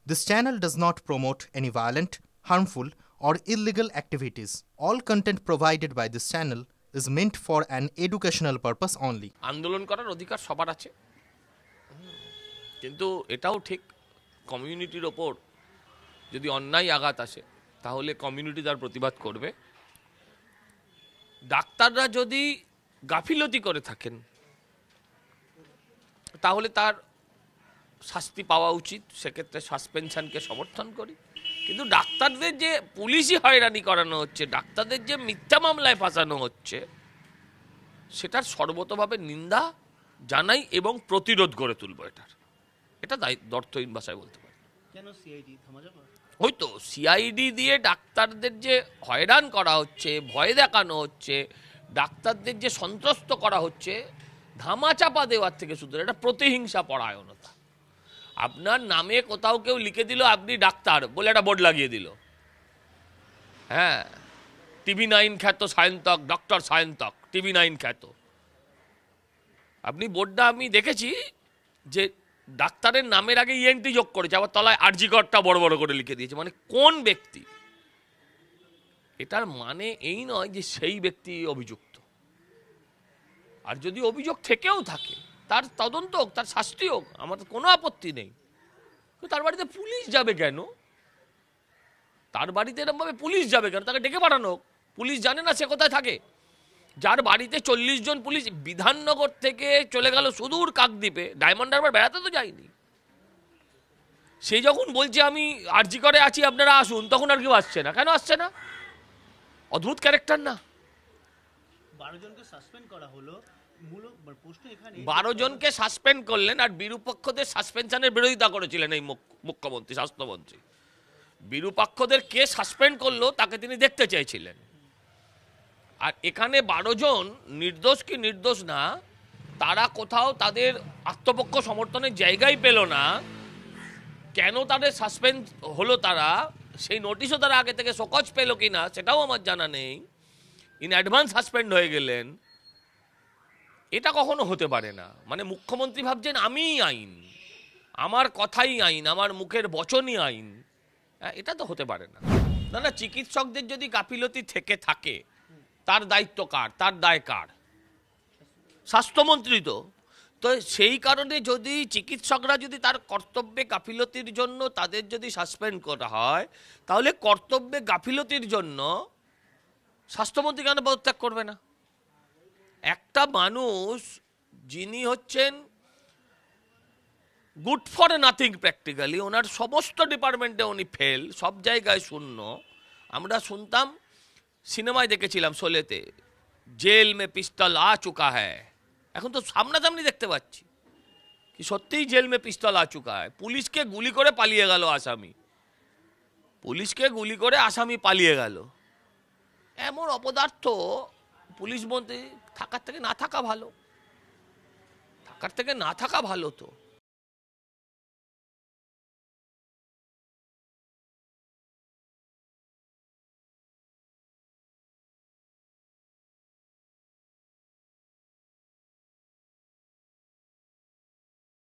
This channel does not promote any violent, harmful, or illegal activities. All content provided by this channel is meant for an educational purpose only. আন্দোলন করার অধিকার সবার আছে, কিন্তু এটাও ঠিক কমিউনিটির ওপর যদি অন্যায় আঘাত আসে তাহলে কমিউনিটি তার প্রতিবাদ করবে। ডাক্তাররা যদি গাফিলতি করে থাকেন তাহলে তার শাস্তি পাওয়া উচিত, সেক্ষেত্রে সাসপেনশনকে সমর্থন করি। কিন্তু ডাক্তারদের যে পুলিশি হয়রানি করানো হচ্ছে, ডাক্তারদের যে মিথ্যা মামলায় ফাঁসানো হচ্ছে, সেটার সর্বতভাবে নিন্দা জানাই এবং প্রতিরোধ গড়ে তুলব। এটা দর্থহীন ভাষায় বলতে পারি। কেন সিআইডি থামা যাবে? হয়তো সিআইডি দিয়ে ডাক্তারদের যে হয়রান করা হচ্ছে, ভয় দেখানো হচ্ছে, ডাক্তারদের যে সন্ত্রস্ত করা হচ্ছে, ধামাচাপা দেওয়ার থেকে শুধু এটা প্রতিহিংসা পরায়ণতা। আপনার নামে কোথাও কেউ লিখে দিল আপনি ডাক্তার বলে একটা বোর্ড লাগিয়ে দিল, হ্যাঁ, TV9 খ্যাত সায়ন্তক, ডক্টর সায়ন্তক, TV9 খ্যাত। আপনি বোর্ডটা আমি দেখেছি যে ডাক্তারের নামের আগে ENT যোগ করেছে, আবার তলায় আরজিকরটা বড় বড় করে লিখে দিয়েছে। মানে কোন ব্যক্তি? এটার মানে এই নয় যে সেই ব্যক্তি অভিযুক্ত। আর যদি অভিযোগ থেকেও থাকে তার তদন্ত হোক, তার শাস্তি হোক, আমার কোনো আপত্তি নেই। তার বাড়িতে পুলিশ যাবে কেন? তার বাড়িতে এরকমভাবে পুলিশ যাবে কেন? তাকে ডেকে পাঠানো হোক। পুলিশ জানে না সে কোথায় থাকে? যার বাড়িতে 40 জন পুলিশ বিধাননগর থেকে চলে গেল সুদূর কাকদ্বীপে, ডায়মন্ড হারবার বেড়াতে তো যায়নি। সে যখন বলছে আমি আরজি করে আছি আপনারা আসুন, তখন আর কেউ আসছে না। কেন আসছে না? অদ্ভুত ক্যারেক্টার না? 12 জনকে সাসপেন্ড করা হলো, মূল প্রশ্ন এখানে 12 জনকে সাসপেন্ড করলেন আর বিরূপক্ষদের সাসপেনশনের বিরোধিতা করেছিলেন এই মুখ্যমন্ত্রী, স্বাস্থ্যমন্ত্রী। বিরূপক্ষদের কে সাসপেন্ড করলো তাকে তিনি দেখতে চাইছিলেন। আর এখানে 12 জন নির্দোষ কি নির্দোষ না, তারা কোথাও তাদের আত্মপক্ষ সমর্থনের জায়গাই পেল না, কেন তাদের সাসপেন্ড হলো, তারা সেই নোটিশও তারা আগে থেকে সকজ পেল কিনা সেটাও আমার জানা নেই। ইন অ্যাডভান্স সাসপেন্ড হয়ে গেলেন, এটা কখনো হতে পারে না। মানে মুখ্যমন্ত্রী ভাবছেন আমিই আইন, আমার কথাই আইন, আমার মুখের বচনই আইন। এটা তো হতে পারে না। না না, চিকিৎসকদের যদি গাফিলতি থেকে থাকে তার দায়িত্ব কার? তার দায় কার? স্বাস্থ্যমন্ত্রী তো। তো সেই কারণে যদি চিকিৎসকরা যদি তার কর্তব্যে গাফিলতির জন্য তাদের যদি সাসপেন্ড করা হয়, তাহলে কর্তব্যে গাফিলতির জন্য স্বাস্থ্যমন্ত্রী কেন পদত্যাগ করবে না? একটা মানুষ যিনি হচ্ছেন গুড ফর নাথিং প্র্যাকটিক্যালি, ওনার সমস্ত ডিপার্টমেন্টে উনি ফেল, সব জায়গায় শূন্য। আমরা শুনতাম, সিনেমায় দেখেছিলাম শোলেতে, জেল মে পিস্তল আ চুকা হ্যায়। এখন তো সামনাসামনি দেখতে পাচ্ছি কি সত্যিই জেল মে পিস্তল আ চুকা হ্যায়। পুলিশকে গুলি করে পালিয়ে গেল আসামি, পুলিশকে গুলি করে আসামি পালিয়ে গেল। এমন অপদার্থ পুলিশ মন্ত্রী থাকার থেকে না থাকা ভালো, থাকার থেকে না থাকা ভালো তো।